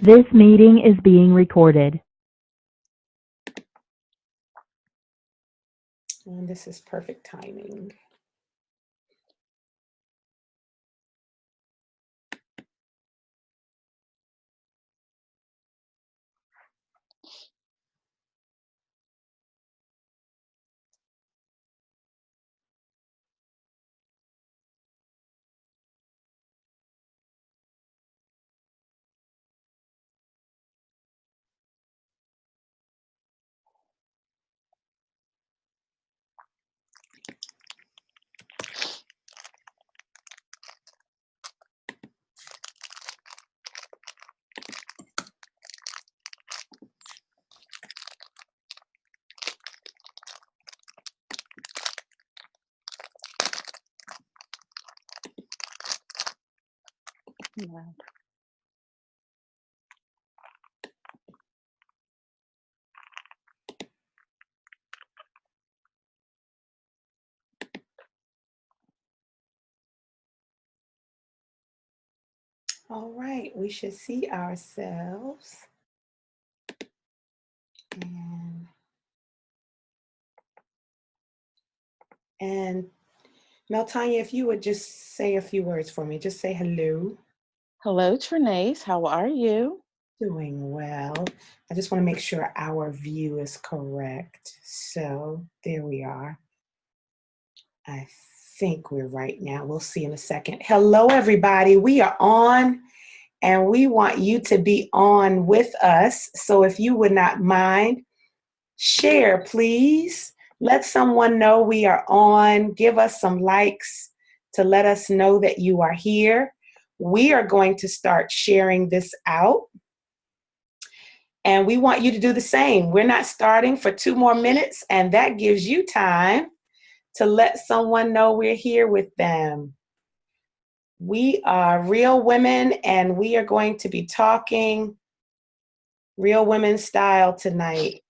This meeting is being recorded. And this is perfect timing. All right, we should see ourselves. And Meltanya, if you would just say a few words for me, just say hello. Hello, Trinace. How are you? Doing well. I just want to make sure our view is correct. So there we are. I think we're right now. We'll see in a second. Hello, everybody. We are on, and we want you to be on with us. So if you would not mind, share, please. Let someone know we are on. Give us some likes to let us know that you are here. We are going to start sharing this out. And we want you to do the same. We're not starting for 2 more minutes, and that gives you time to let someone know we're here with them. We are Real Women, and we are going to be talking Real Women style tonight.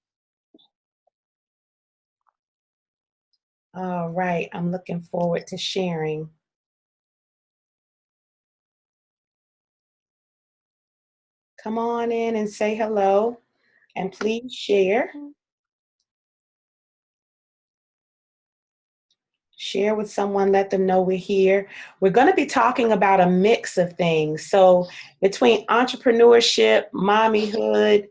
All right, I'm looking forward to sharing. Come on in and say hello, and please share. Share with someone, let them know we're here. We're going to be talking about a mix of things. So between entrepreneurship, mommyhood,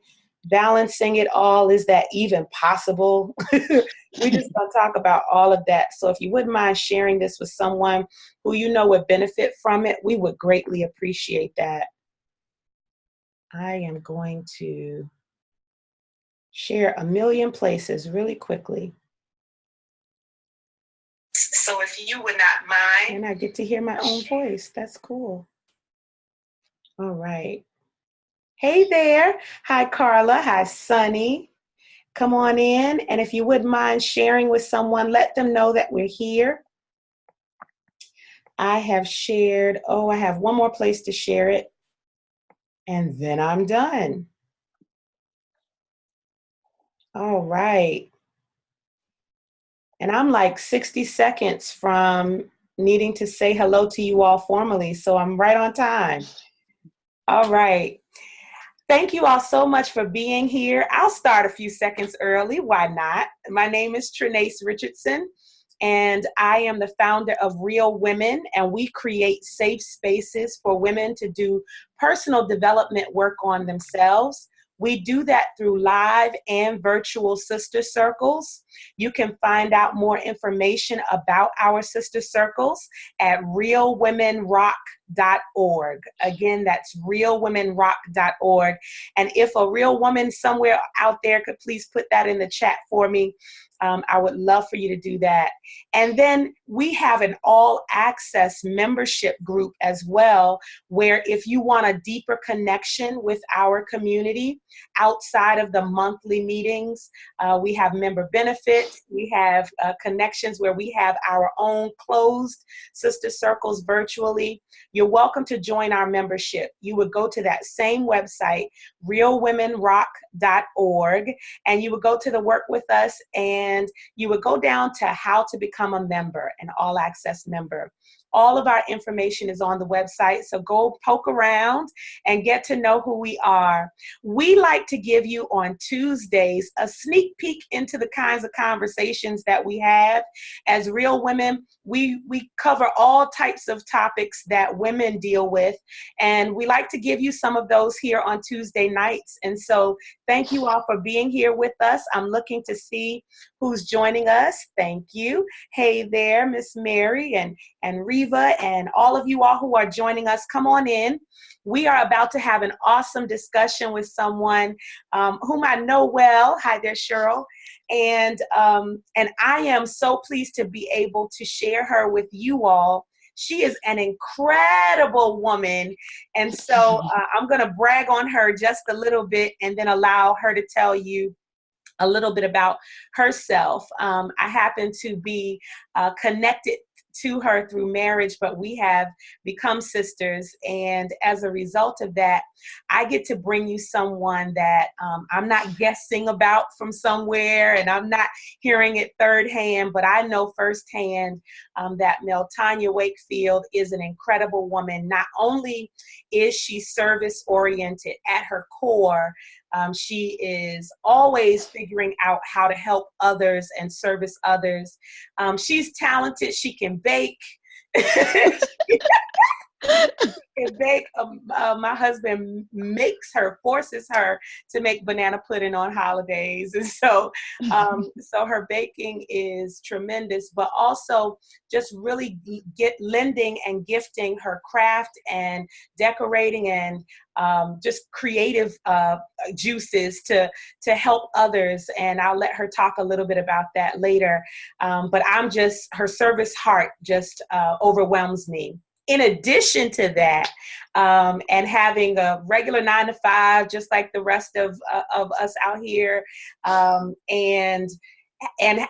balancing it all, is that even possible? We just going to talk about all of that. So if you wouldn't mind sharing this with someone who you know would benefit from it, we would greatly appreciate that. I am going to share a million places really quickly. So if you would not mind. And I get to hear my own voice. That's cool. All right. Hey there. Hi, Carla. Hi, Sunny. Come on in. And if you wouldn't mind sharing with someone, let them know that we're here. I have shared, I have one more place to share it. And then I'm done. All right. And I'm like 60 seconds from needing to say hello to you all formally. So I'm right on time. All right. Thank you all so much for being here. I'll start a few seconds early. Why not? My name is Trinace Richardson, and I am the founder of Real Women, and we create safe spaces for women to do personal development work on themselves. We do that through live and virtual sister circles. You can find out more information about our sister circles at realwomenrock.org. Again, that's realwomenrock.org. And if a real woman somewhere out there could please put that in the chat for me, I would love for you to do that. And then we have an all-access membership group as well, where if you want a deeper connection with our community outside of the monthly meetings, we have member benefits. We have connections where we have our own closed sister circles virtually. You're welcome to join our membership. You would go to that same website, realwomenrock.org, and you would go to the work with us, and you would go down to how to become a member, an all-access member. All of our information is on the website, so go poke around and get to know who we are. We like to give you on Tuesdays a sneak peek into the kinds of conversations that we have. As Real Women, we cover all types of topics that women deal with, and we like to give you some of those here on Tuesday nights. And so thank you all for being here with us. I'm looking to see who's joining us. Thank you. Hey there, Miss Mary and Reva, and all of you all who are joining us. Come on in. We are about to have an awesome discussion with someone whom I know well. Hi there, Cheryl. And I am so pleased to be able to share her with you all. She is an incredible woman. And so I'm going to brag on her just a little bit and then allow her to tell you a little bit about herself. I happen to be connected to her through marriage, but we have become sisters. And as a result of that, I get to bring you someone that I'm not guessing about from somewhere, and I'm not hearing it third hand, but I know firsthand that Meltanya Wakefield is an incredible woman. Not only is she service oriented at her core, she is always figuring out how to help others and service others. She's talented. She can bake. My husband forces her to make banana pudding on holidays. And so her baking is tremendous, but also just really lending and gifting her craft and decorating and just creative juices to help others. And I'll let her talk a little bit about that later. But her service heart just overwhelms me. In addition to that, and having a regular 9-to-5, just like the rest of us out here, and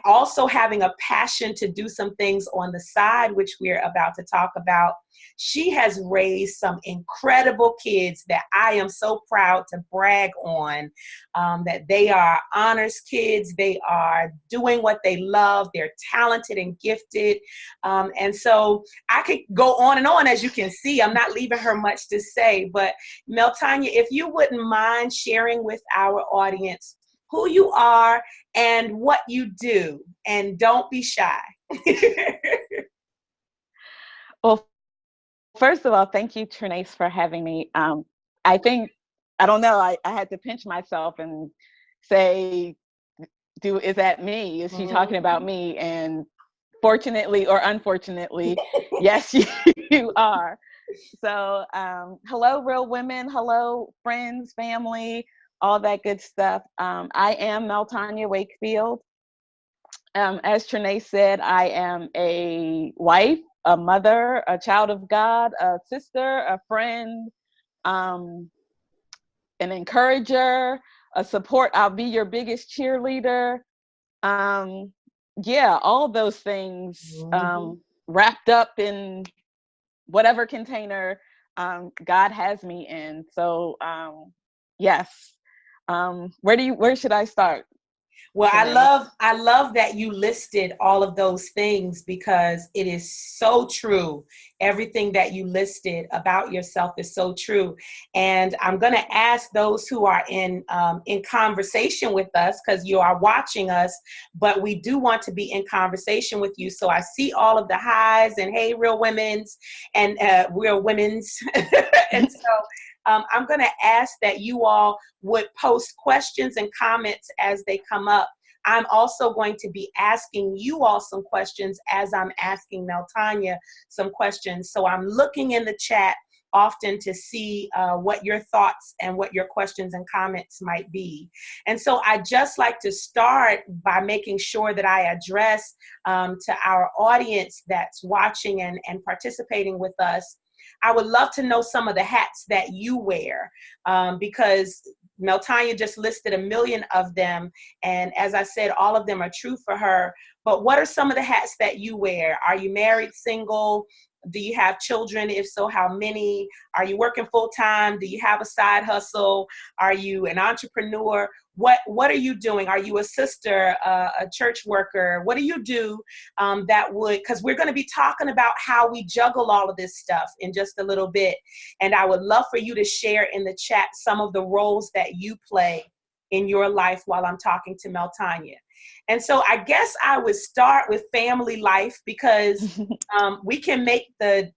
also having a passion to do some things on the side, which we're about to talk about. She has raised some incredible kids that I am so proud to brag on, that they are honors kids. They are doing what they love. They're talented and gifted. And so I could go on and on. As you can see, I'm not leaving her much to say, but Meltanya, if you wouldn't mind sharing with our audience who you are and what you do, and don't be shy. Well, first of all, thank you, Trinace, for having me. I had to pinch myself and say, is that me? Is she talking about me? And fortunately or unfortunately, yes, you are. So hello, Real Women. Hello, friends, family, all that good stuff. I am Meltanya Wakefield. As Trinace said, I am a wife, a mother, a child of God, a sister, a friend, an encourager, a support. I'll be your biggest cheerleader. All those things wrapped up in whatever container God has me in. So yes. Where should I start? Well, I love that you listed all of those things, because it is so true. Everything that you listed about yourself is so true. And I'm going to ask those who are in conversation with us, because you are watching us, but we do want to be in conversation with you. So I see all of the highs and hey, Real Women's and Real Women's. And so I'm going to ask that you all would post questions and comments as they come up. I'm also going to be asking you all some questions as I'm asking Meltanya some questions. So I'm looking in the chat often to see what your thoughts and what your questions and comments might be. And so I just like to start by making sure that I address to our audience that's watching and participating with us. I would love to know some of the hats that you wear, because Meltanya just listed a million of them. And as I said, all of them are true for her. But what are some of the hats that you wear? Are you married, single? Do you have children? If so, how many? Are you working full time? Do you have a side hustle? Are you an entrepreneur? What are you doing? Are you a sister, a church worker? What do you do that would, because we're going to be talking about how we juggle all of this stuff in just a little bit. And I would love for you to share in the chat some of the roles that you play in your life while I'm talking to Meltanya. And so I guess I would start with family life, because we can make the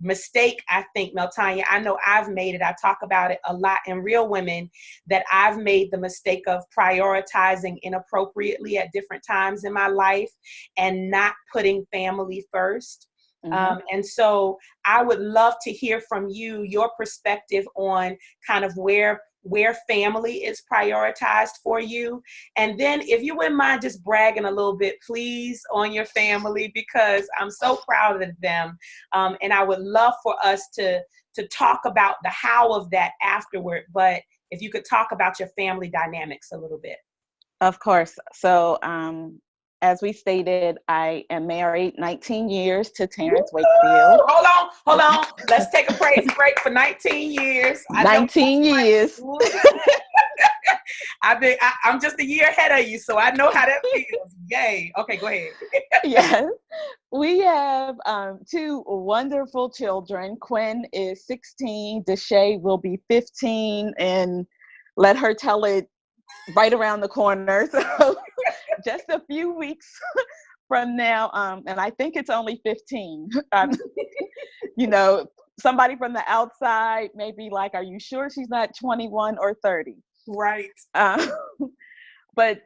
mistake, I think, Meltanya, I know I've made it. I talk about it a lot in Real Women, that I've made the mistake of prioritizing inappropriately at different times in my life and not putting family first. And so I would love to hear from you, your perspective on kind of where family is prioritized for you. And then if you wouldn't mind just bragging a little bit, please, on your family, because I'm so proud of them. And I would love for us to talk about the how of that afterward. But if you could talk about your family dynamics a little bit. Of course. So, as we stated, I am married 19 years to Terrence Wakefield. Hold on. Let's take a praise break for 19 years. 19 years. I'm just a year ahead of you, so I know how that feels. Yay. Okay, go ahead. Yes. We have 2 wonderful children. Quinn is 16. Deshae will be 15, and let her tell it right around the corner. So just a few weeks from now, and I think it's only 15. You know, somebody from the outside may be like, are you sure she's not 21 or 30? Right. But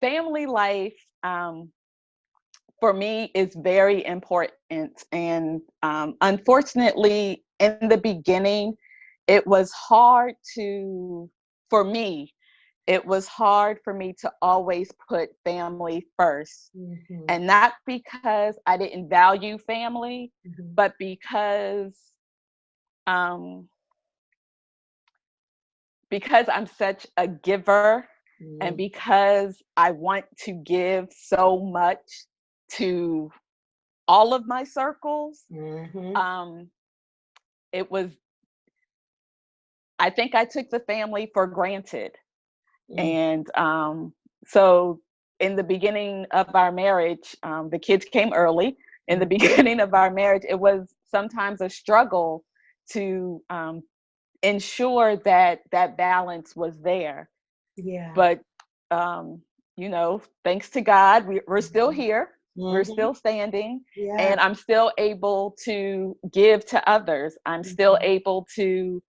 family life, for me, is very important. And unfortunately, in the beginning, it was hard for me to always put family first. And not because I didn't value family, but because I'm such a giver, and because I want to give so much to all of my circles. I think I took the family for granted. And so in the beginning of our marriage, the kids came early. In the beginning of our marriage, it was sometimes a struggle to ensure that balance was there. Yeah. But, you know, thanks to God, we're still here. We're still standing. Yeah. And I'm still able to give to others. I'm still able to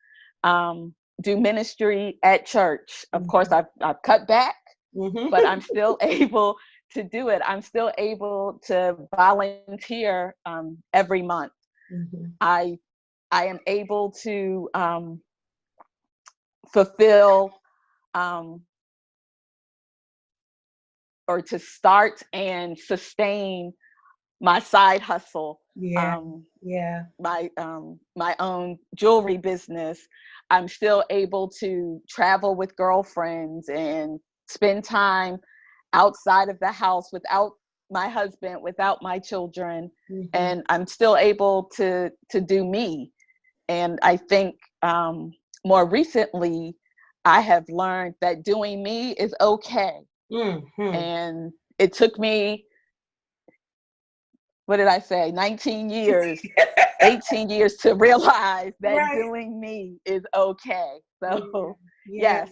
do ministry at church. Of course, I've cut back, but I'm still able to do it. I'm still able to volunteer every month. I am able to fulfill or to start and sustain my side hustle. My own jewelry business. I'm still able to travel with girlfriends and spend time outside of the house without my husband, without my children. And I'm still able to do me. And I think more recently, I have learned that doing me is okay. And it took me, what did I say, 19 years, 18 years to realize that doing me is okay. So yes,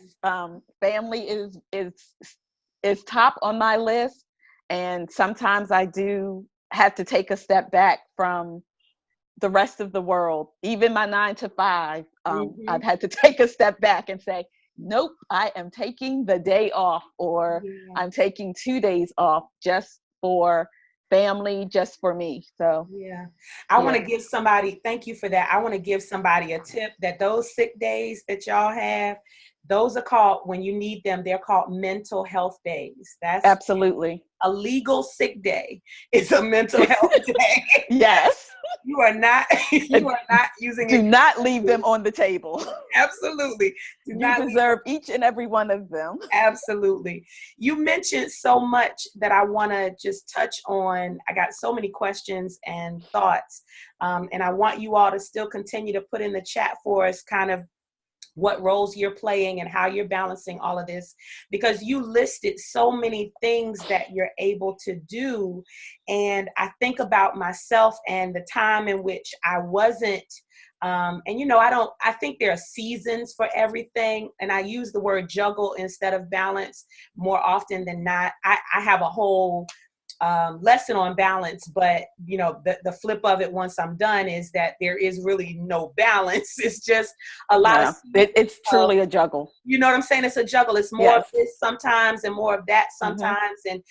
family is top on my list. And sometimes I do have to take a step back from the rest of the world. Even my 9 to 5, I've had to take a step back and say, nope, I am taking the day off, or I'm taking 2 days off just for family, just for me. So I want to give somebody, thank you for that. I want to give somebody a tip that those sick days that y'all have, those are called, when you need them, they're called mental health days. That's absolutely a legal sick day. It's a mental health day. Yes. You are not, you are not using Do it. not leave them on the table. Absolutely. Do You not leave deserve each and every one of them. Absolutely. You mentioned so much that I want to just touch on. I got so many questions and thoughts, and I want you all to still continue to put in the chat for us kind of what roles you're playing and how you're balancing all of this, because you listed so many things that you're able to do. And I think about myself and the time in which I wasn't, and I think there are seasons for everything. And I use the word juggle instead of balance more often than not. I have a whole lesson on balance, but the flip of it once I'm done is that there is really no balance. It's just a lot of it's truly a juggle. You know what I'm saying? It's a juggle. It's more of this sometimes and more of that sometimes, and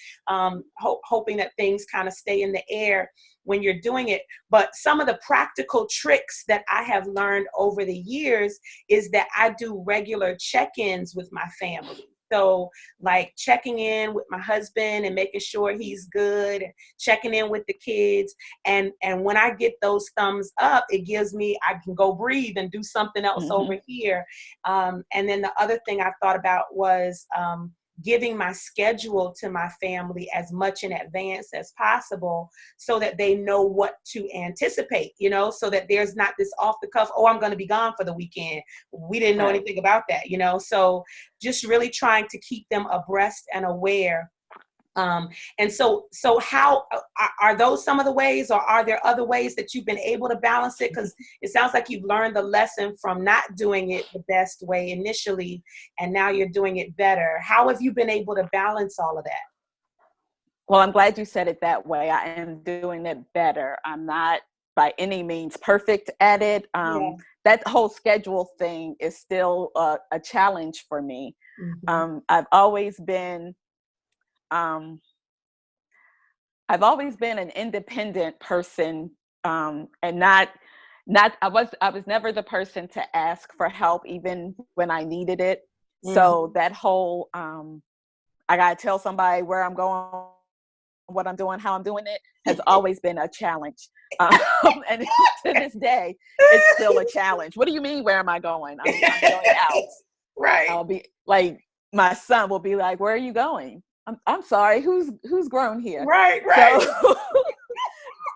hoping that things kind of stay in the air when you're doing it. But some of the practical tricks that I have learned over the years is that I do regular check-ins with my family. So like checking in with my husband and making sure he's good, and checking in with the kids. And when I get those thumbs up, it gives me, I can go breathe and do something else over here. And then the other thing I thought about was giving my schedule to my family as much in advance as possible so that they know what to anticipate, so that there's not this off the cuff, oh, I'm going to be gone for the weekend. We didn't know anything about that, so just really trying to keep them abreast and aware. And so how are those some of the ways, or are there other ways that you've been able to balance it? Because it sounds like you've learned the lesson from not doing it the best way initially, and now you're doing it better. How have you been able to balance all of that? Well, I'm glad you said it that way. I am doing it better. I'm not by any means perfect at it. That whole schedule thing is still a challenge for me. I've always been an independent person, and not I was never the person to ask for help even when I needed it. So that whole I gotta tell somebody where I'm going, what I'm doing, how I'm doing it, has always been a challenge. And to this day, it's still a challenge. What do you mean, where am I going? I'm going out. Right. I'll be like, my son will be like, where are you going? I'm sorry, who's grown here? Right.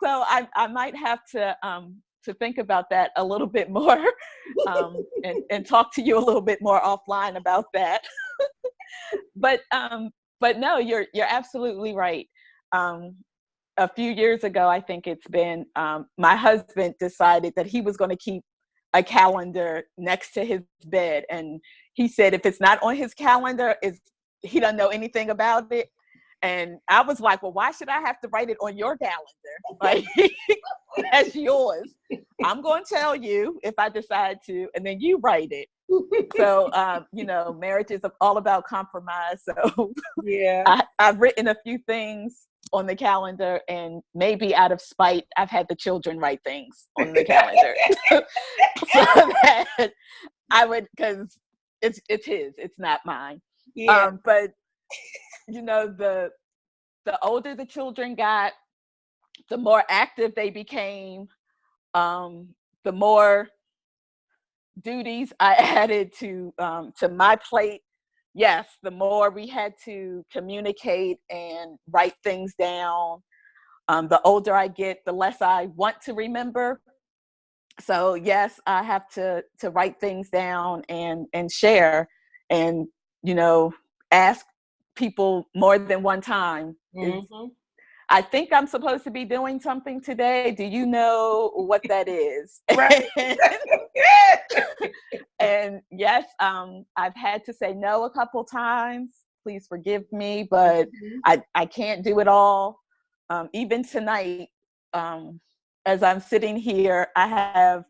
So I might have to think about that a little bit more, and talk to you a little bit more offline about that. But no, you're absolutely right. A few years ago, I think it's been, my husband decided that he was going to keep a calendar next to his bed, and he said if it's not on his calendar, he doesn't know anything about it. And I was like, well, why should I have to write it on your calendar? Like, that's yours. I'm going to tell you if I decide to, and then you write it. So, marriage is all about compromise. So yeah, I've written a few things on the calendar, and maybe out of spite, I've had the children write things on the calendar so that I would, because it's his, it's not mine. Yeah. But the older the children got, the more active they became, the more duties I added to my plate. Yes, the more we had to communicate and write things down. The older I get, the less I want to remember. So yes, I have to write things down and share, and ask people more than one time. I think I'm supposed to be doing something today. Do you know what that is? Right. And yes, I've had to say no a couple times. Please forgive me, but I can't do it all. Even tonight, as I'm sitting here, I have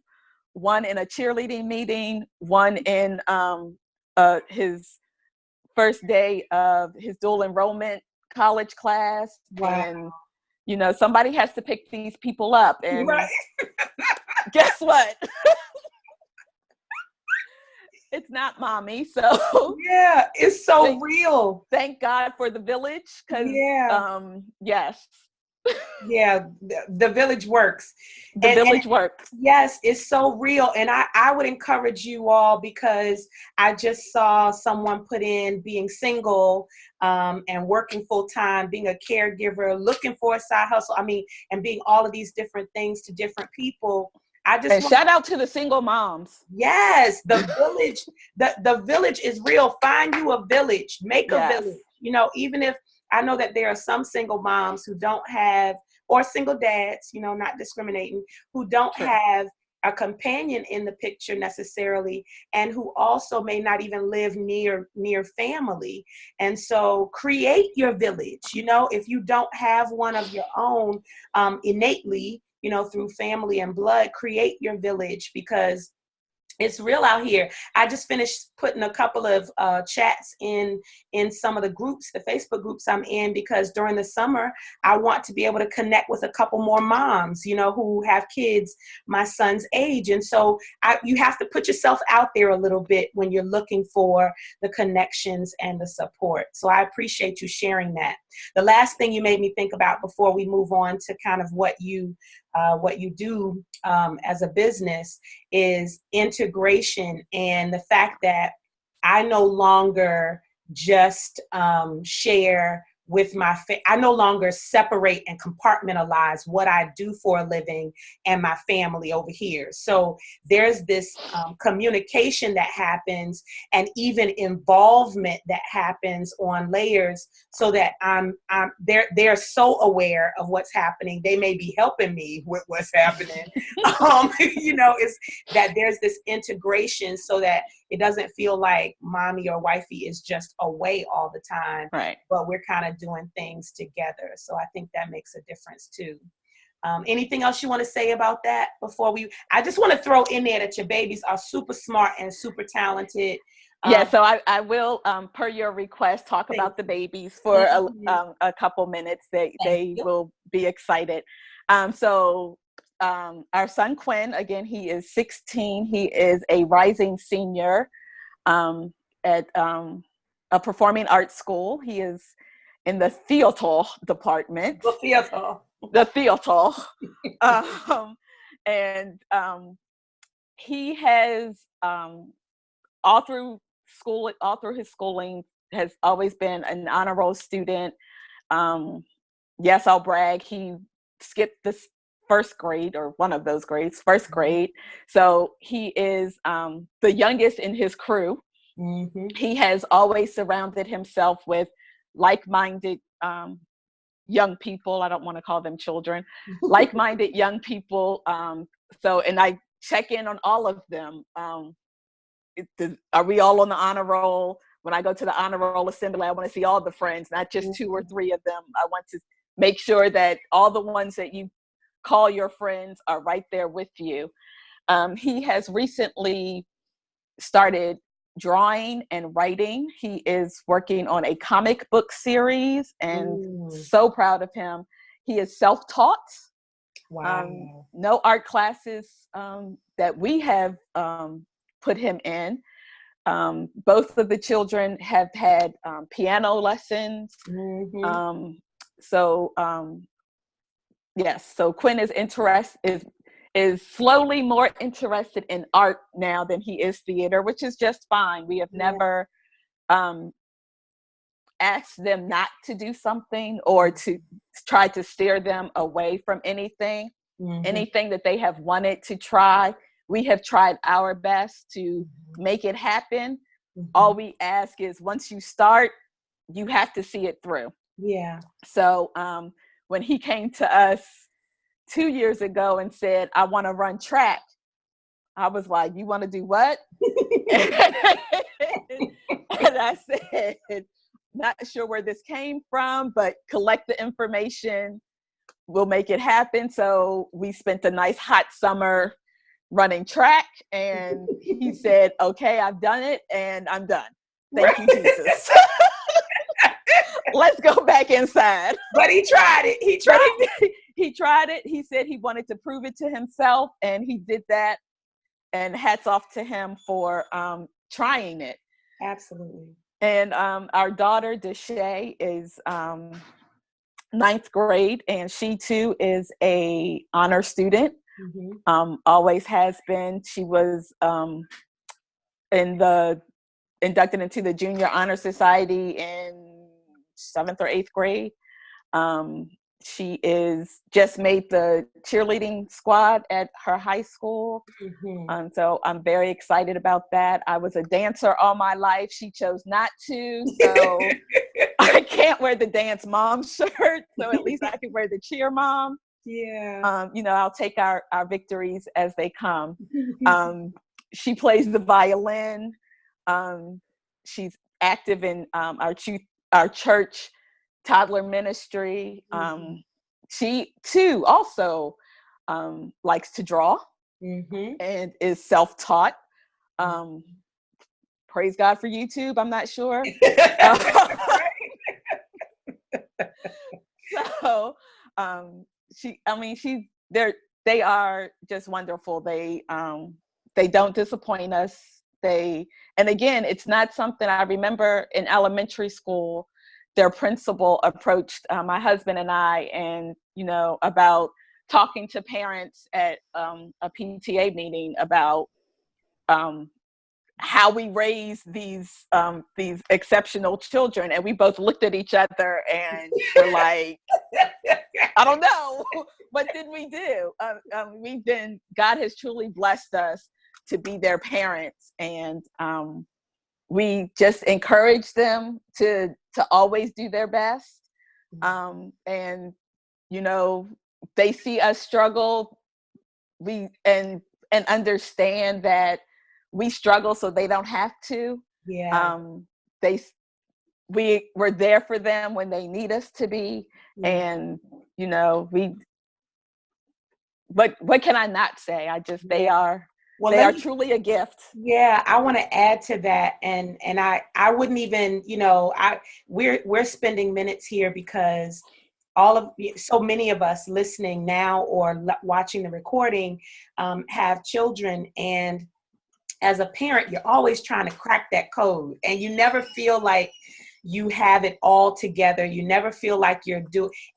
one in a cheerleading meeting, one in his first day of his dual enrollment college class. Wow. And somebody has to pick these people up, and guess what? It's not mommy. So yeah, it's so real. Thank God for the village, because yes, Yeah, the village works. The village works. Yes, it's so real. And I would encourage you all, because I just saw someone put in being single, and working full time, being a caregiver, looking for a side hustle. I mean, and being all of these different things to different people. I just And want, shout out to the single moms. yes, the village, the village is real. Find you a village, make a Yes. village. You know, even if I know that there are some single moms who don't have, or single dads, you know, not discriminating, who don't True. have a companion in the picture necessarily, and who also may not even live near family. And so create your village. You know, if you don't have one of your own, innately, you know, through family and blood, create your village, because it's real out here. I just finished putting a couple of chats in some of the groups, the Facebook groups I'm in, because during the summer I want to be able to connect with a couple more moms, you know, who have kids my son's age. And so you have to put yourself out there a little bit when you're looking for the connections and the support. So I appreciate you sharing that. The last thing you made me think about before we move on to kind of what you do as a business is integration, and the fact that I no longer just share with I no longer separate and compartmentalize what I do for a living and my family over here. So there's this communication that happens, and even involvement that happens on layers, so that they're so aware of what's happening. They may be helping me with what's happening. You know, it's that there's this integration, so that it doesn't feel like mommy or wifey is just away all the time, Right. but we're kind of doing things together. So I think that makes a difference too. Anything else you want to say about that before I just want to throw in there that your babies are super smart and super talented. Yeah, so I will, per your request, talk Thank about the babies for Mhm. a couple minutes. Thank They you. will be excited. Our son Quinn, again, he is 16. He is a rising senior at a performing arts school. He is in the theater department. The theater. The theater. um, and he has all through his schooling has always been an honor roll student. Yes, I'll brag. He skipped this first grade, or one of those grades, first grade. So he is the youngest in his crew. Mm-hmm. He has always surrounded himself with like-minded young people. I don't want to call them children. Like-minded young people. And I check in on all of them. Are we all on the honor roll? When I go to the honor roll assembly, I want to see all the friends, not just 2 or 3 of them. I want to make sure that all the ones that you call your friends are right there with you. He has recently started drawing and writing. He is working on a comic book series, and so proud of him. He is self-taught. Wow. No art classes that we have put him in. Both of the children have had piano lessons. Mm-hmm. Yes, so Quinn is slowly more interested in art now than he is theater, which is just fine. We have never asked them not to do something or to try to steer them away from anything. Anything that they have wanted to try, we have tried our best to make it happen. All we ask is, once you start, you have to see it through. Yeah. So when he came to us 2 years ago and said, I want to run track, I was like, you want to do what? And I said, not sure where this came from, but collect the information. We'll make it happen. So we spent a nice hot summer running track, and he said, okay, I've done it and I'm done. Thank you, Jesus. Let's go back inside. But he tried it. He tried it. He said he wanted to prove it to himself, and he did that. And hats off to him for trying it. Absolutely. And our daughter, Deshae, is ninth grade, and she too is a honor student. Mm-hmm. Always has been. She was inducted into the Junior Honor Society in 7th or 8th grade. She is just made the cheerleading squad at her high school. Mm-hmm. So I'm very excited about that. I was a dancer all my life. She chose not to, so I can't wear the dance mom shirt. So at least I can wear the cheer mom. Yeah. I'll take our victories as they come. She plays the violin. She's active in our church toddler ministry. She too also likes to draw and is self-taught. Praise God for YouTube. I'm not sure. So they are just wonderful. They don't disappoint us. And again, it's not something I remember in elementary school. Their principal approached my husband and I, and about talking to parents at a PTA meeting about how we raise these exceptional children, and we both looked at each other and were like, I don't know, what did we do? God has truly blessed us to be their parents, and we just encourage them to always do their best. And they see us struggle, and understand that we struggle so they don't have to. Yeah. We're there for them when they need us to be. And what can I not say? They are truly a gift. Yeah, I want to add to that, and I wouldn't even, we're spending minutes here because so many of us listening now or watching the recording have children, and as a parent, you're always trying to crack that code, and you never feel like you have it all together. You never feel like you're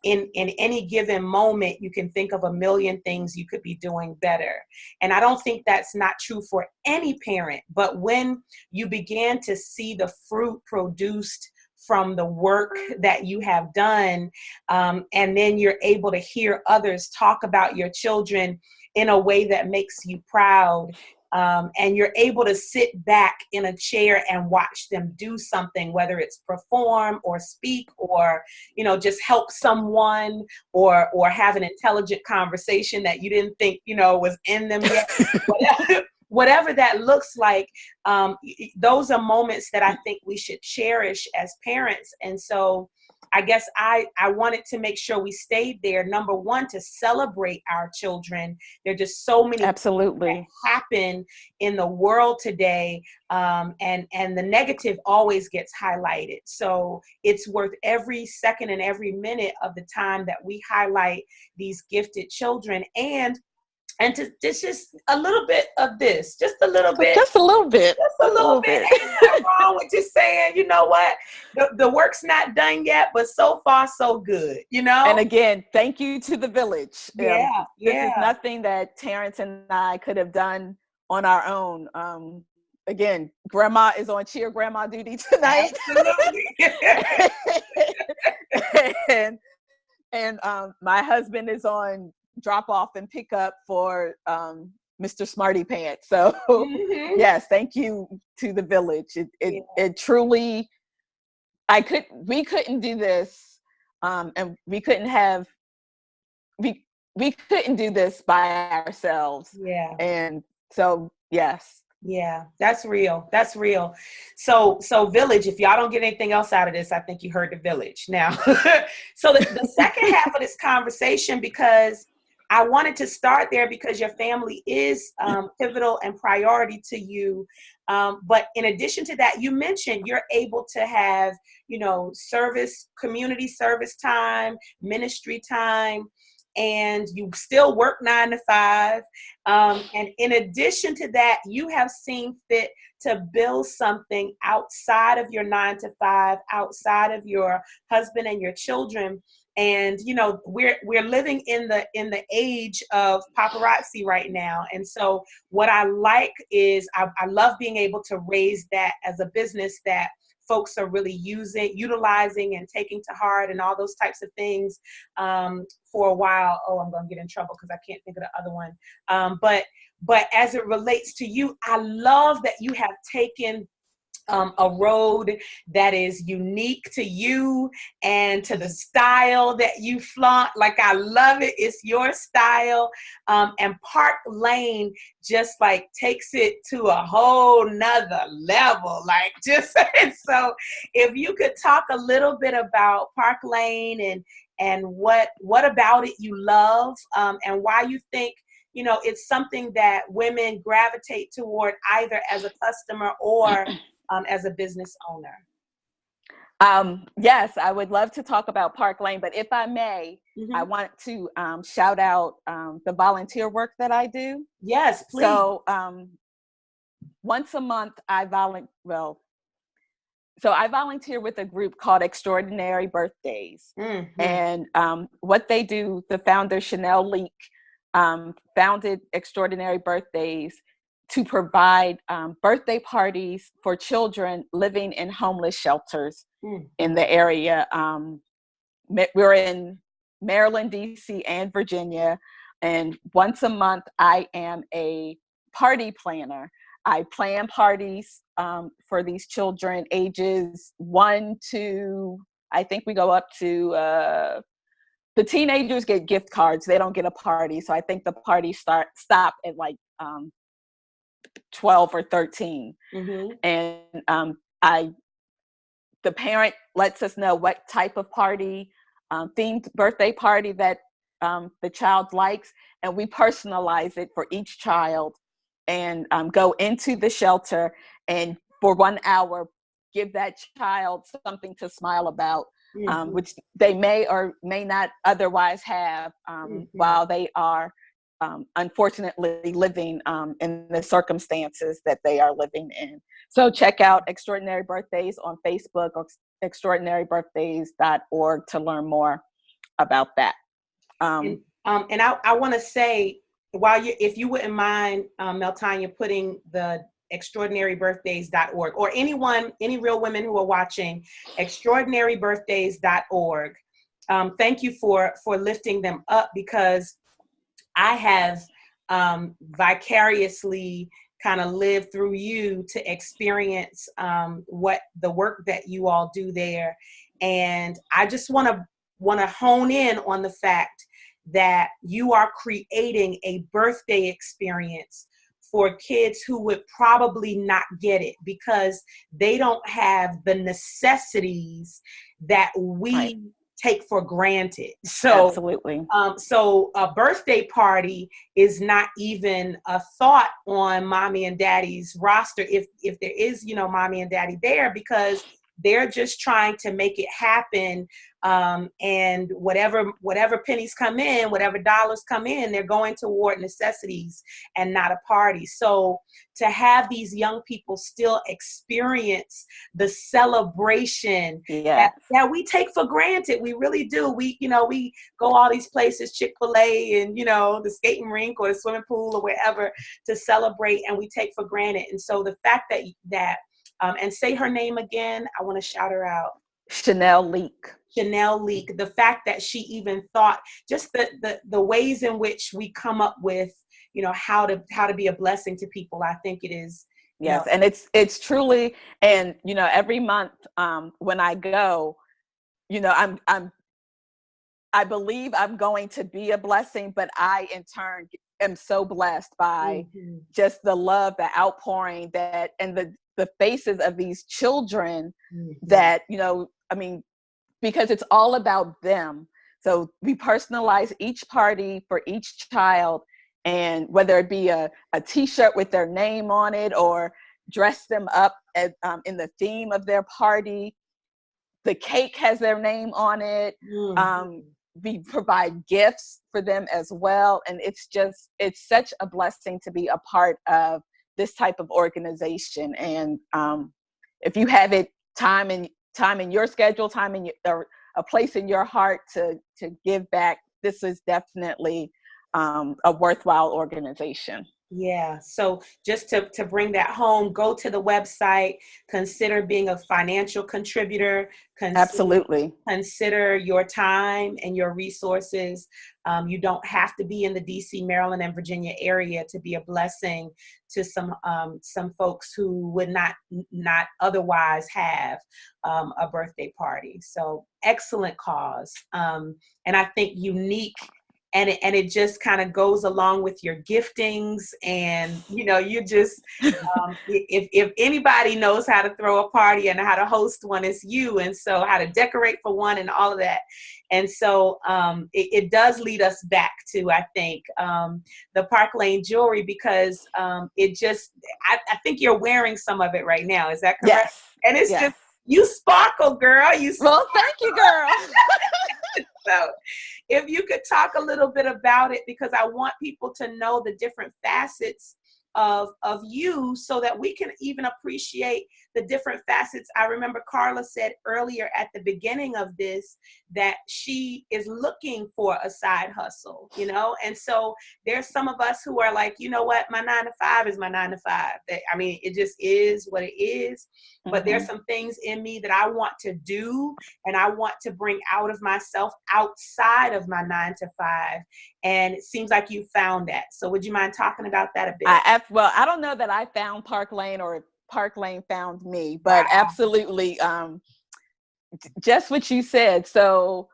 in any given moment, you can think of a million things you could be doing better. And I don't think that's not true for any parent, but when you begin to see the fruit produced from the work that you have done, and then you're able to hear others talk about your children in a way that makes you proud, and you're able to sit back in a chair and watch them do something, whether it's perform or speak or, just help someone or have an intelligent conversation that you didn't think, was in them yet. Whatever that looks like, those are moments that I think we should cherish as parents. And so I guess I wanted to make sure we stayed there. Number one, to celebrate our children. There are just so many absolutely things that happen in the world today, and the negative always gets highlighted. So it's worth every second and every minute of the time that we highlight these gifted children, and to just a little bit of this, just a little bit. Just a little bit. Ain't nothing wrong with just saying, you know what, the work's not done yet, but so far so good, And again, thank you to the village. This is nothing that Terrence and I could have done on our own. Again, Grandma is on cheer grandma duty tonight. and my husband is on drop off and pick up for Mr. Smarty Pants. So yes, thank you to the village. It truly, we couldn't do this, and we couldn't do this by ourselves. Yeah. And so yes. Yeah, that's real. That's real. So village, if y'all don't get anything else out of this, I think you heard the village. Now, so the second half of this conversation, because I wanted to start there because your family is pivotal and priority to you. But in addition to that, you mentioned you're able to have, service, community service time, ministry time, and you still work 9 to 5. And in addition to that, you have seen fit to build something outside of your 9 to 5, outside of your husband and your children. And we're living in the age of paparazzi right now. And so what I like is I love being able to raise that as a business that folks are really utilizing and taking to heart and all those types of things for a while. Oh, I'm going to get in trouble because I can't think of the other one. But as it relates to you, I love that you have taken a road that is unique to you and to the style that you flaunt. Like, I love it. It's your style. And Park Lane just like takes it to a whole nother level. Like, just so if you could talk a little bit about Park Lane and what about it you love, and why you think it's something that women gravitate toward either as a customer or as a business owner. Yes, I would love to talk about Park Lane, but if I may, I want to shout out the volunteer work that I do. Yes, please. So once a month, I volunteer with a group called Extraordinary Birthdays. And what they do, the founder, Chanel Leak, founded Extraordinary Birthdays to provide birthday parties for children living in homeless shelters in the area. We're in Maryland, DC, and Virginia. And once a month, I am a party planner. I plan parties for these children ages 1 to, I think we go up to, the teenagers get gift cards. They don't get a party. So I think the parties stop at like 12 or 13. And the parent lets us know what type of party, themed birthday party that the child likes, and we personalize it for each child and go into the shelter and for 1 hour give that child something to smile about, which they may or may not otherwise have while they are unfortunately living in the circumstances that they are living in. So check out Extraordinary Birthdays on Facebook or extraordinarybirthdays.org to learn more about that. And I want to say, if you wouldn't mind, Meltanya, putting the extraordinarybirthdays.org, or any real women who are watching, extraordinarybirthdays.org. Thank you for lifting them up, because I have vicariously kind of lived through you to experience what the work that you all do there. And I just want to hone in on the fact that you are creating a birthday experience for kids who would probably not get it because they don't have the necessities that we take for granted. So absolutely. So a birthday party is not even a thought on mommy and daddy's roster if there is, mommy and daddy there, because they're just trying to make it happen. And whatever pennies come in, whatever dollars come in, they're going toward necessities and not a party. So to have these young people still experience the celebration that we take for granted, we really do. We go all these places, Chick-fil-A and, the skating rink or the swimming pool or wherever to celebrate, and we take for granted. And so the fact that and say her name again, I want to shout her out. Chanel Leak. Chanel Leak. The fact that she even thought, just the ways in which we come up with, how to be a blessing to people. I think it is. Yes, and it's truly, and every month when I go, I believe I'm going to be a blessing, but I in turn am so blessed by just the love, the outpouring and the faces of these children that, because it's all about them. So we personalize each party for each child, and whether it be a t-shirt with their name on it or dress them up as, in the theme of their party. The cake has their name on it. We provide gifts for them as well. And it's such a blessing to be a part of this type of organization. And if you have time in your schedule, or a place in your heart to give back, this is definitely a worthwhile organization. Yeah. So just to bring that home, go to the website, consider being a financial contributor, Absolutely. consider your time and your resources. You don't have to be in the DC, Maryland, and Virginia area to be a blessing to some folks who would not otherwise have a birthday party. So excellent cause. And I think unique. And it just kind of goes along with your giftings, and you just if anybody knows how to throw a party and how to host one, it's you. And so how to decorate for one and all of that. And so it does lead us back to, I think, the Park Lane jewelry, because it just I think you're wearing some of it right now. Is that correct? Yes. And it's Yes. just, you sparkle, girl. Well, thank you, girl. So if you could talk a little bit about it, because I want people to know the different facets of you, so that we can even appreciate the different facets. I remember Carla said earlier at the beginning of this that she is looking for a side hustle, and so there's some of us who are like, you know what, my 9 to 5 is my 9 to 5. I mean, it just is what it is. But there's some things in me that I want to do, and I want to bring out of myself outside of my 9 to 5. And it seems like you found that. So would you mind talking about that a bit? Well, I don't know that I found Park Lane or Park Lane found me, but Wow. absolutely, just what you said. So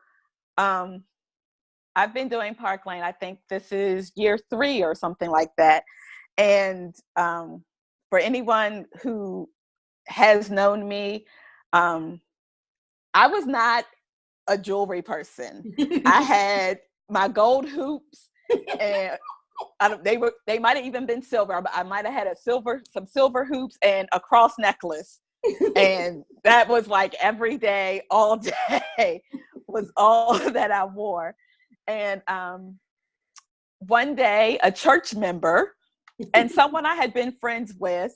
I've been doing Park Lane, I think this is year 3 or something like that. And for anyone who has known me, I was not a jewelry person. I had my gold hoops, and they might have even been silver. I might have had some silver hoops and a cross necklace. And that was like every day, all day was all that I wore. And one day, a church member and someone I had been friends with,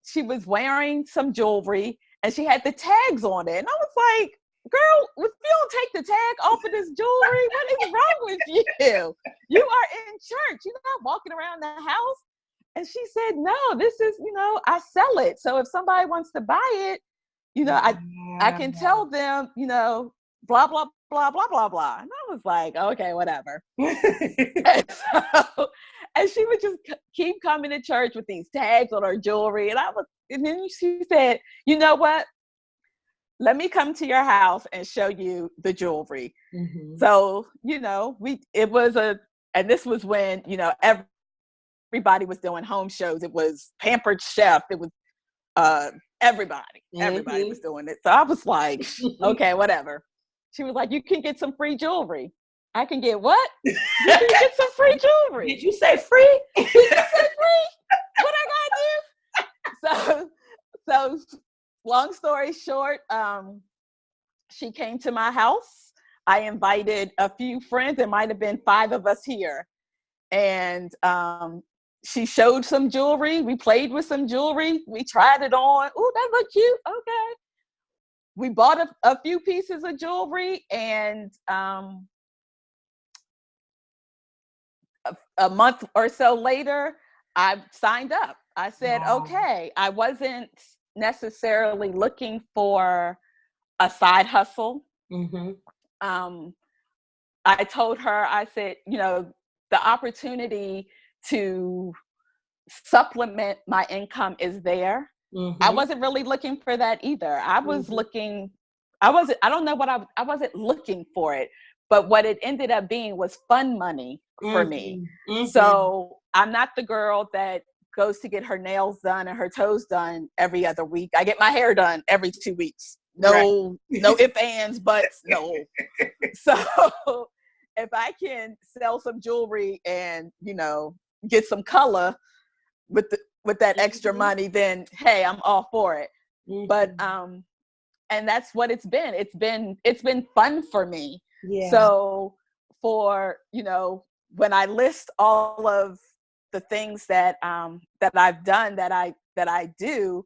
she was wearing some jewelry and she had the tags on it. And I was like, girl, if you don't take the tag off of this jewelry, what is wrong with you? You are in church. You're not walking around the house. And she said, no, this is, I sell it. So if somebody wants to buy it, I can tell them, blah, blah, blah, blah, blah, blah. And I was like, okay, whatever. And she would just keep coming to church with these tags on her jewelry. And then she said, you know what? Let me come to your house and show you the jewelry. Mm-hmm. So, and this was when, everybody was doing home shows. It was Pampered Chef. It was everybody was doing it. So I was like, okay, whatever. She was like, you can get some free jewelry. I can get what? You can get some free jewelry. Did you say free? Did you say free? What I gotta do? So long story short, she came to my house. I invited a few friends. There might have been 5 of us here. And she showed some jewelry. We played with some jewelry. We tried it on. Oh, that looked cute. Okay. We bought a few pieces of jewelry, and a month or so later, I signed up. I said, wow. Okay, I wasn't necessarily looking for a side hustle. Mm-hmm. I told her, I said, the opportunity to supplement my income is there. Mm-hmm. I wasn't really looking for that either. I was looking, I don't know what I wasn't looking for it, but what it ended up being was fun money for me. Mm-hmm. So I'm not the girl that goes to get her nails done and her toes done every other week. I get my hair done every 2 weeks. No ifs, ands, buts, no. So if I can sell some jewelry and, get some color with that extra money, then hey, I'm all for it. Mm-hmm. But and that's what it's been. It's been fun for me. Yeah. So for, when I list all of the things that I've done that I do,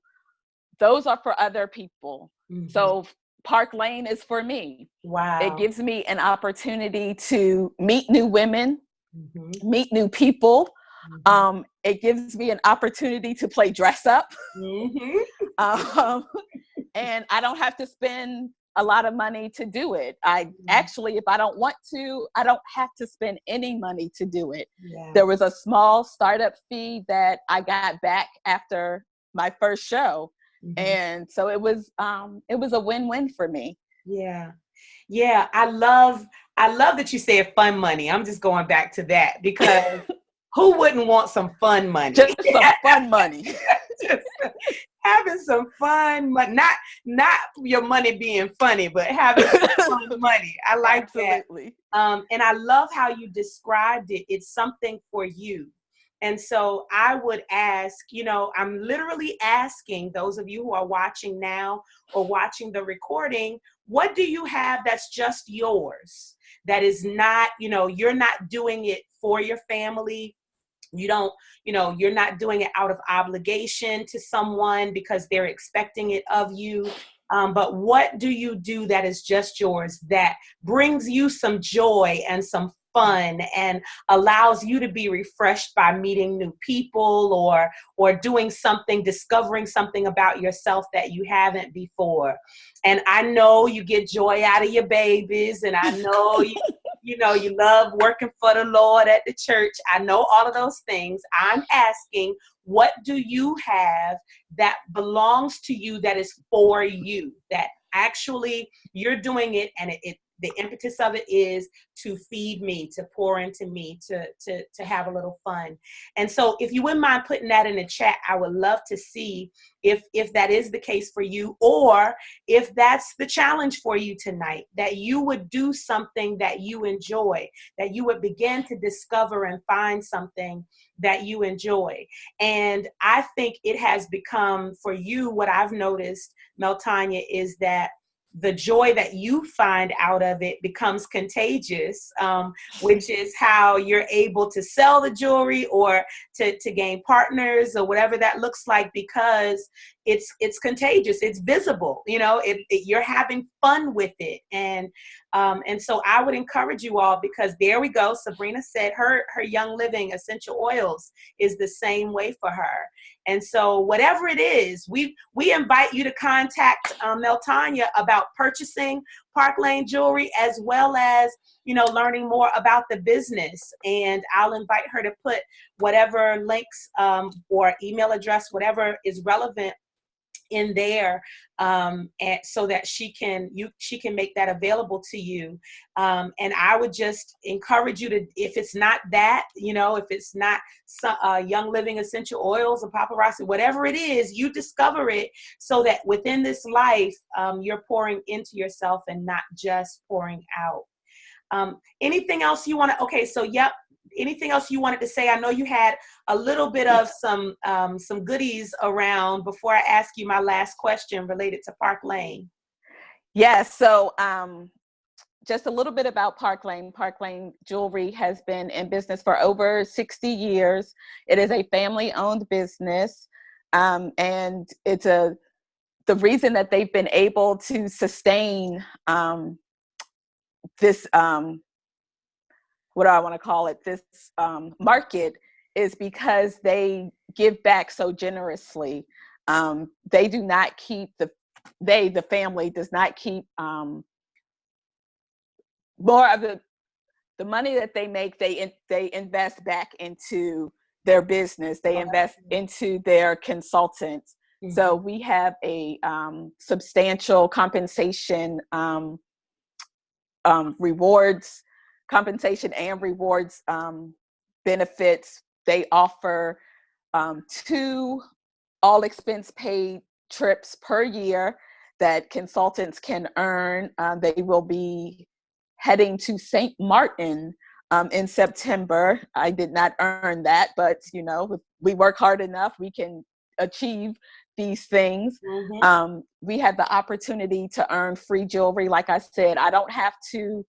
those are for other people. Mm-hmm. So Park Lane is for me. Wow. It gives me an opportunity to meet new women, Mm-hmm. meet new people. Mm-hmm. It gives me an opportunity to play dress up. Mm-hmm. And I don't have to spend a lot of money to do it. I actually, if I don't want to, I don't have to spend any money to do it. Yeah. There was a small startup fee that I got back after my first show. Mm-hmm. And so it was a win-win for me. Yeah. Yeah. I love that you said fun money. I'm just going back to that because who wouldn't want some fun money? Just some fun money. Just having some fun money. Not your money being funny, but having some fun money. I like Absolutely. that. And I love how you described it. It's something for you. And so I would ask, I'm literally asking those of you who are watching now or watching the recording, what do you have that's just yours? That is not, you're not doing it for your family. You don't, you're not doing it out of obligation to someone because they're expecting it of you. But what do you do that is just yours, that brings you some joy and some fun and allows you to be refreshed by meeting new people or doing something, discovering something about yourself that you haven't before? And I know you get joy out of your babies, and I know you love working for the Lord at the church. I know all of those things. I'm asking, what do you have that belongs to you that is for you, that actually you're doing it and the impetus of it is to feed me, to pour into me, to have a little fun. And so if you wouldn't mind putting that in the chat, I would love to see if that is the case for you, or if that's the challenge for you tonight, that you would do something that you enjoy, that you would begin to discover and find something that you enjoy. And I think it has become for you, what I've noticed, Meltanya, is that the joy that you find out of it becomes contagious, which is how you're able to sell the jewelry or to gain partners or whatever that looks like, because it's contagious, it's visible, you're having fun with it. And so I would encourage you all, because there we go. Sabrina said her Young Living essential oils is the same way for her. And so whatever it is, we invite you to contact Meltanya about purchasing Park Lane Jewelry, as well as, learning more about the business. And I'll invite her to put whatever links or email address, whatever is relevant in there, and so that she can make that available to you. And I would just encourage you to, if it's not that, if it's not Young Living essential oils or paparazzi, whatever it is, you discover it, so that within this life, you're pouring into yourself and not just pouring out. Anything else you want to? Okay, so yep. Anything else you wanted to say? I know you had a little bit of some goodies around before I ask you my last question related to Park Lane. Yes. So just a little bit about Park Lane. Park Lane Jewelry has been in business for over 60 years. It is a family-owned business, and it's the reason that they've been able to sustain this. What do I want to call it? This market is because they give back so generously. They do not keep the family does not keep more of the money that they make. They invest back into their business. They invest into their consultants. Mm-hmm. So we have a substantial compensation compensation and rewards benefits. They offer 2 all expense paid trips per year that consultants can earn. They will be heading to St. Martin in September. I did not earn that, but if we work hard enough, we can achieve these things. Mm-hmm. We have the opportunity to earn free jewelry. Like I said, I don't have to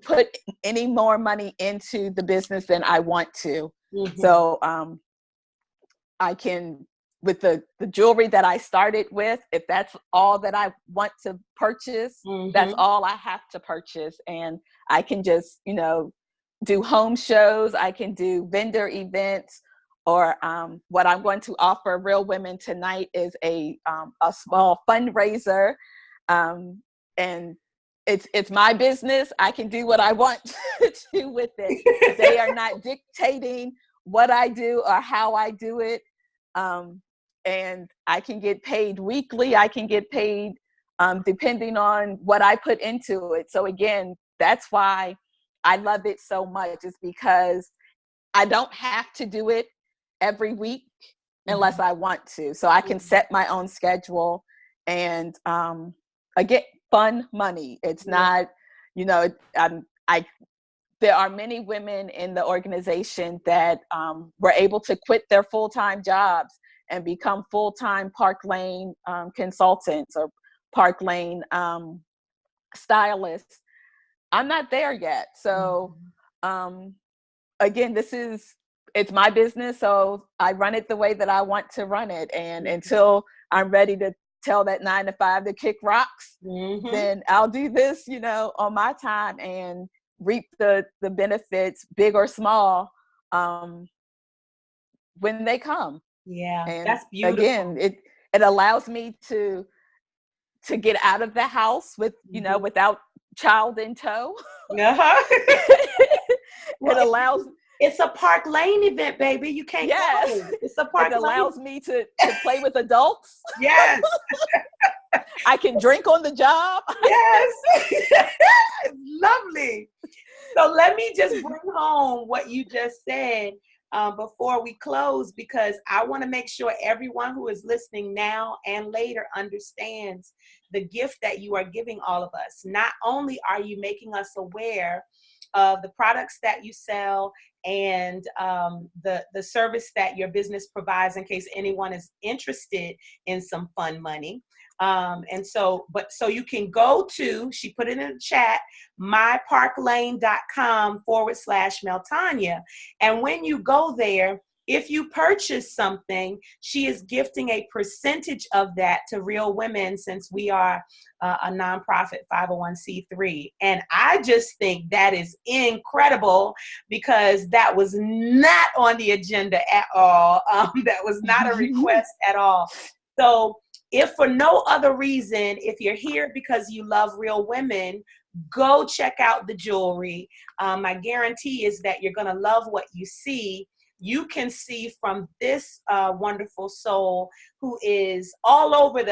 put any more money into the business than I want to. Mm-hmm. So I can with the jewelry that I started with, if that's all that I want to purchase, that's all I have to purchase. And I can just, do home shows. I can do vendor events, or what I'm going to offer Real Women tonight is a small fundraiser. And it's my business. I can do what I want to do with it. They are not dictating what I do or how I do it. And I can get paid weekly. I can get paid depending on what I put into it. So again, that's why I love it so much, is because I don't have to do it every week unless I want to. So I can set my own schedule, and again, fun money. It's not, there are many women in the organization that were able to quit their full-time jobs and become full-time Park Lane consultants or Park Lane stylists. I'm not there yet. So again, it's my business. So I run it the way that I want to run it. And until I'm ready to tell that 9 to 5 to kick rocks, then I'll do this, on my time and reap the benefits, big or small, when they come. Yeah, and that's beautiful. Again, it allows me to get out of the house with, without child in tow. It allows. It's a Park Lane event, baby. You can't go. It's a Park Lane. It allows me to play with adults. Yes. I can drink on the job. Yes. Lovely. So let me just bring home what you just said before we close, because I want to make sure everyone who is listening now and later understands the gift that you are giving all of us. Not only are you making us aware of the products that you sell and the service that your business provides, in case anyone is interested in some fun money. So you can go to, she put it in the chat, myparklane.com/Meltanya. And when you go there, if you purchase something, she is gifting a percentage of that to Real Women, since we are a nonprofit 501c3. And I just think that is incredible, because that was not on the agenda at all. That was not a request at all. So if for no other reason, if you're here because you love Real Women, go check out the jewelry. My guarantee is that you're going to love what you see. You can see from this wonderful soul, who is all over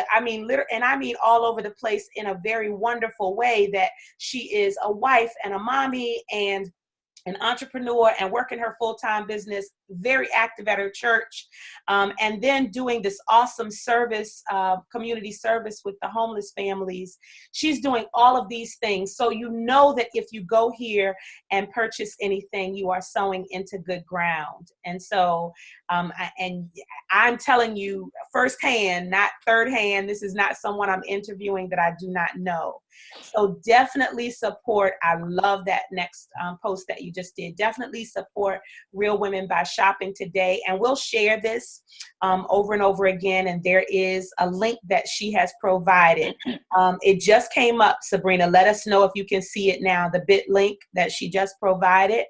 all over the place in a very wonderful way, that she is a wife and a mommy and an entrepreneur and working her full-time business, very active at her church, and then doing this awesome service, community service with the homeless families. She's doing all of these things. So you know that if you go here and purchase anything, you are sowing into good ground. And so, and I'm telling you firsthand, not third hand, this is not someone I'm interviewing that I do not know. So definitely support. I love that next post that you just did. Definitely support Real Women by shopping today. And we'll share this over and over again. And there is a link that she has provided. It just came up, Sabrina. Let us know if you can see it now, the bit link that she just provided.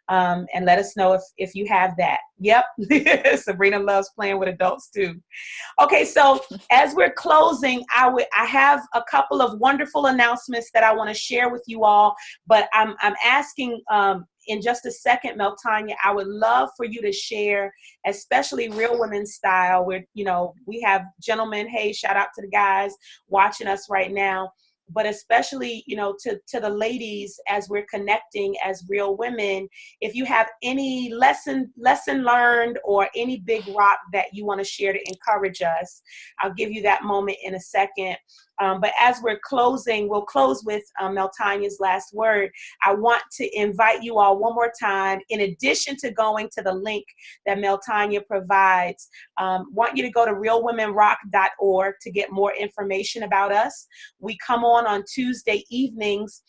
And let us know if you have that. Yep. Sabrina loves playing with adults too. Okay, so as we're closing, I have a couple of wonderful announcements that I want to share with you all, but I'm asking in just a second, Meltanya, I would love for you to share, especially Real Women style, where, we have gentlemen, hey, shout out to the guys watching us right now. But especially, to the ladies, as we're connecting as Real Women, if you have any lesson learned or any big rock that you want to share to encourage us, I'll give you that moment in a second. But as we're closing, we'll close with Meltanya's last word. I want to invite you all one more time, in addition to going to the link that Meltanya provides, want you to go to realwomenrock.org to get more information about us. We come on Tuesday evenings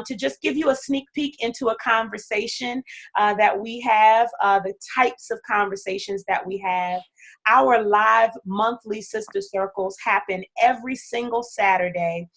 to just give you a sneak peek into a conversation that we have, the types of conversations that we have. Our live monthly sister circles happen every single Saturday,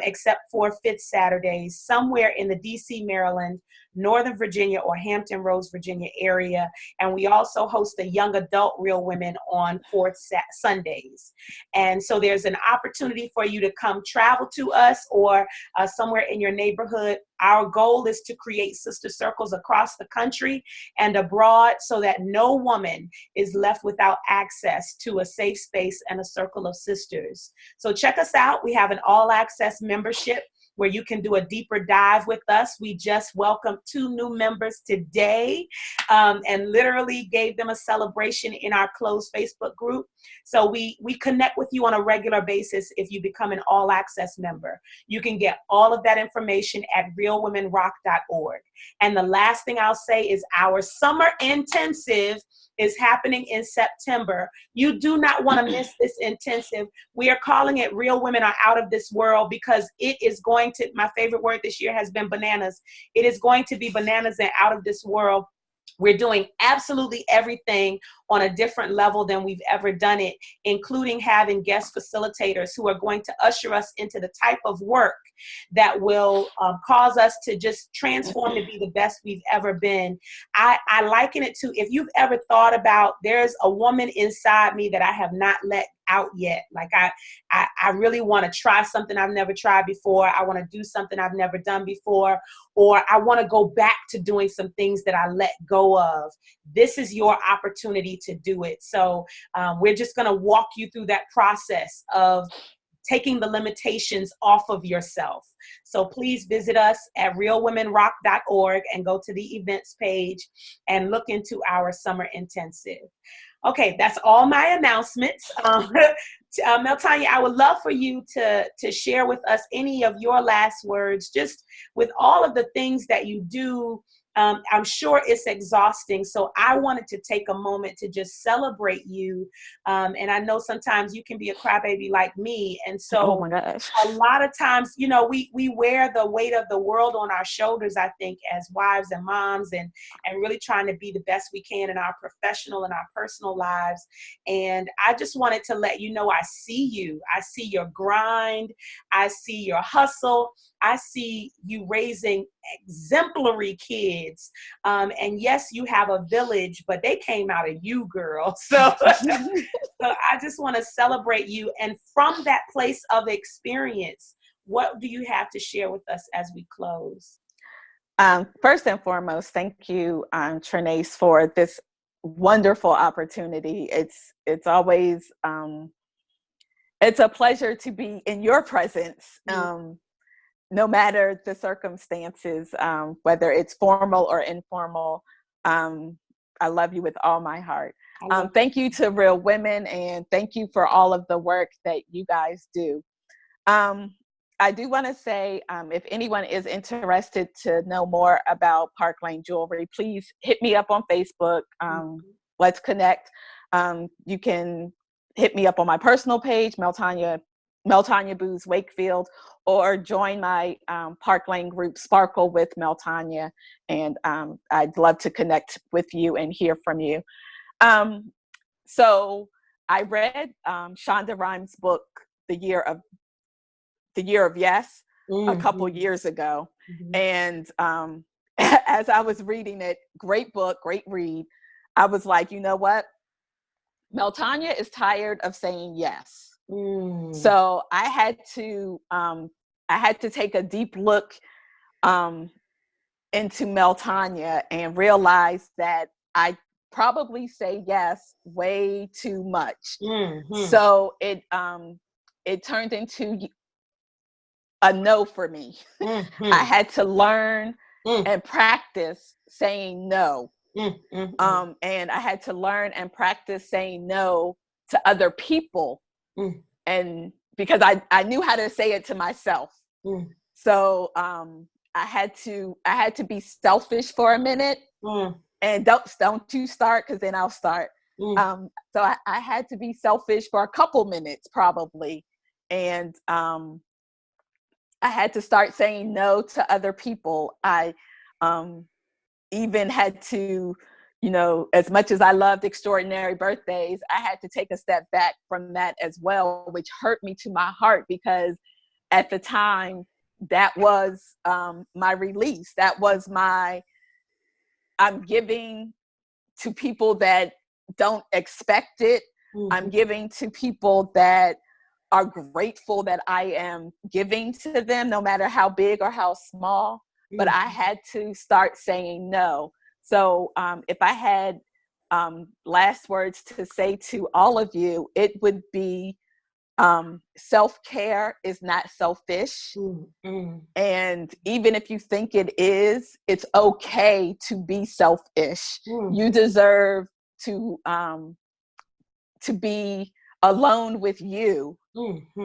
except for fifth Saturdays, somewhere in the DC, Maryland, Northern Virginia, or Hampton Roads, Virginia area. And we also host a young adult Real Women on fourth Sundays. And so there's an opportunity for you to come travel to us or somewhere in your neighborhood. Our goal is to create sister circles across the country and abroad so that no woman is left without access to a safe space and a circle of sisters. So check us out. We have an all access membership where you can do a deeper dive with us. We just welcomed 2 new members today and literally gave them a celebration in our closed Facebook group. So we connect with you on a regular basis if you become an all access member. You can get all of that information at realwomenrock.org. And the last thing I'll say is our summer intensive is happening in September. You do not want to miss this intensive. We are calling it Real Women Are Out of This World because it is going to, my favorite word this year has been bananas. It is going to be bananas and out of this world. We're doing absolutely everything on a different level than we've ever done it, including having guest facilitators who are going to usher us into the type of work that will cause us to just transform to be the best we've ever been. I liken it to, if you've ever thought about, there's a woman inside me that I have not let out yet. Like I really want to try something I've never tried before. I want to do something I've never done before, or I want to go back to doing some things that I let go of. This is your opportunity to do it. So we're just going to walk you through that process of taking the limitations off of yourself. So please visit us at realwomenrock.org and go to the events page and look into our summer intensive. Okay, that's all my announcements. Meltanya, I would love for you to share with us any of your last words, just with all of the things that you do. I'm sure it's exhausting. So I wanted to take a moment to just celebrate you. And I know sometimes you can be a crybaby like me. And so Oh my gosh. a lot of times, you know, we wear the weight of the world on our shoulders, I think, as wives and moms, and really trying to be the best we can in our professional and our personal lives. And I just wanted to let you know I see you. I see your grind. I see your hustle. I see you raising exemplary kids. And yes, you have a village, but they came out of you, girl. So, so I just want to celebrate you. And from that place of experience, what do you have to share with us as we close? First and foremost, thank you, Trinace, for this wonderful opportunity. It's always, it's a pleasure to be in your presence. No matter the circumstances, whether it's formal or informal. I love you with all my heart. Thank you to Real Women, and thank you for all of the work that you guys do. I do want to say, if anyone is interested to know more about Park Lane Jewelry, please hit me up on Facebook. Let's connect. You can hit me up on my personal page, Meltanya Booz Wakefield, or join my Park Lane group, Sparkle with Meltanya, and I'd love to connect with you and hear from you. So I read Shonda Rhimes' book, The Year of Yes, a couple years ago, and as I was reading it, great book, great read, I was like, you know what? Meltanya is tired of saying yes. So I had to take a deep look into Meltanya and realize that I probably say yes way too much. So it turned into a no for me. I had to learn and practice saying no. And I had to learn and practice saying no to other people. And because I knew how to say it to myself. So I had to be selfish for a minute. And don't you start, because then I'll start. So I had to be selfish for a couple minutes probably. And I had to start saying no to other people. I even had to, you know, as much as I loved Extraordinary Birthdays, I had to take a step back from that as well, which hurt me to my heart, because at the time that was my release. That was I'm giving to people that don't expect it. I'm giving to people that are grateful that I am giving to them, no matter how big or how small. But I had to start saying no. So if I had last words to say to all of you, it would be self-care is not selfish. And even if you think it is, it's okay to be selfish. You deserve to be alone with you.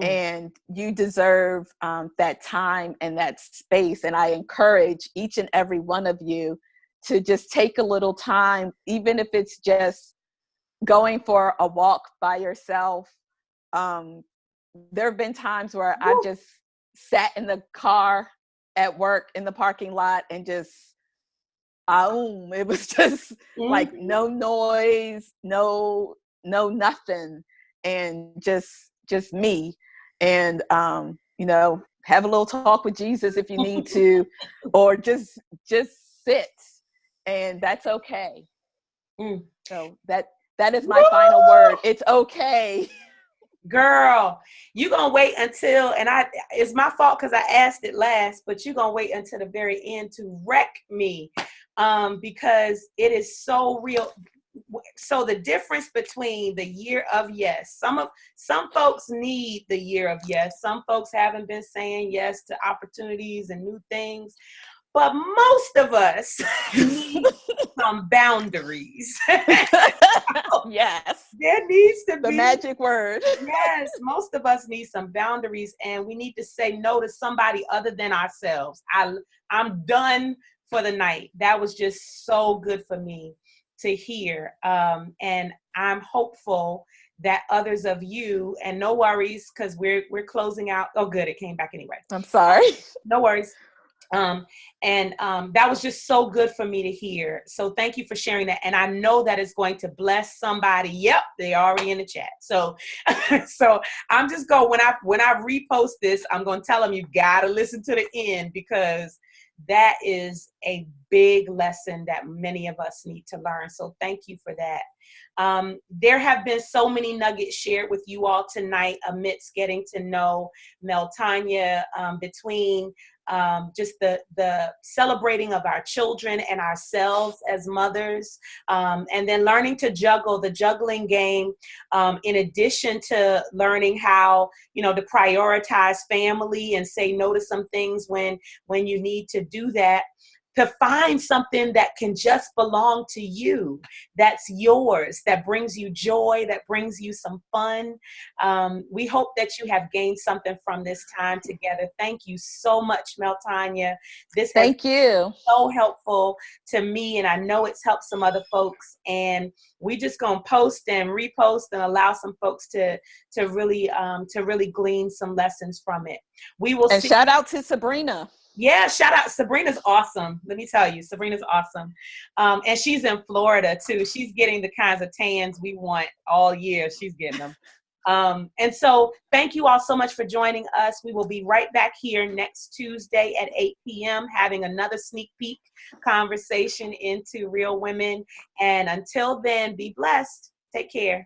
And you deserve that time and that space. And I encourage each and every one of you to just take a little time, even if it's just going for a walk by yourself. There have been times where I've just sat in the car at work in the parking lot and just, it was just like no noise, no nothing, and just me. And you know, have a little talk with Jesus if you need to, or just sit, and that's okay. So that is my final word. It's okay. Girl, you gonna wait until, and it's my fault because I asked it last, but you gonna wait until the very end to wreck me, because it is so real. So the difference between the year of yes, some folks need the year of yes. Some folks haven't been saying yes to opportunities and new things, but most of us need some boundaries. Yes. There needs to be the magic word. Yes, most of us need some boundaries, and we need to say no to somebody other than ourselves. I'm done for the night. That was just so good for me to hear. And I'm hopeful that others of you, and no worries, because we're closing out. Oh, good. It came back anyway. I'm sorry. No worries. That was just so good for me to hear. So thank you for sharing that. And I know that it's going to bless somebody. Yep, they already in the chat. So, so I'm just going, when I repost this, I'm going to tell them you got to listen to the end, because that is a big lesson that many of us need to learn. So thank you for that. There have been so many nuggets shared with you all tonight amidst getting to know Meltanya, between just the celebrating of our children and ourselves as mothers, and then learning to juggle the juggling game, in addition to learning how, you know, to prioritize family and say no to some things when you need to do that, to find something that can just belong to you, that's yours, that brings you joy, that brings you some fun. We hope that you have gained something from this time together. Thank you so much, Meltanya. Thank you. So helpful to me, and I know it's helped some other folks. And we just gonna post and repost and allow some folks to really glean some lessons from it. We will. And shout out to Sabrina. Yeah, shout out. Sabrina's awesome. Let me tell you, Sabrina's awesome. And she's in Florida too. She's getting the kinds of tans we want all year. She's getting them. And so thank you all so much for joining us. We will be right back here next Tuesday at 8 p.m. having another sneak peek conversation into Real Women. And until then, be blessed. Take care.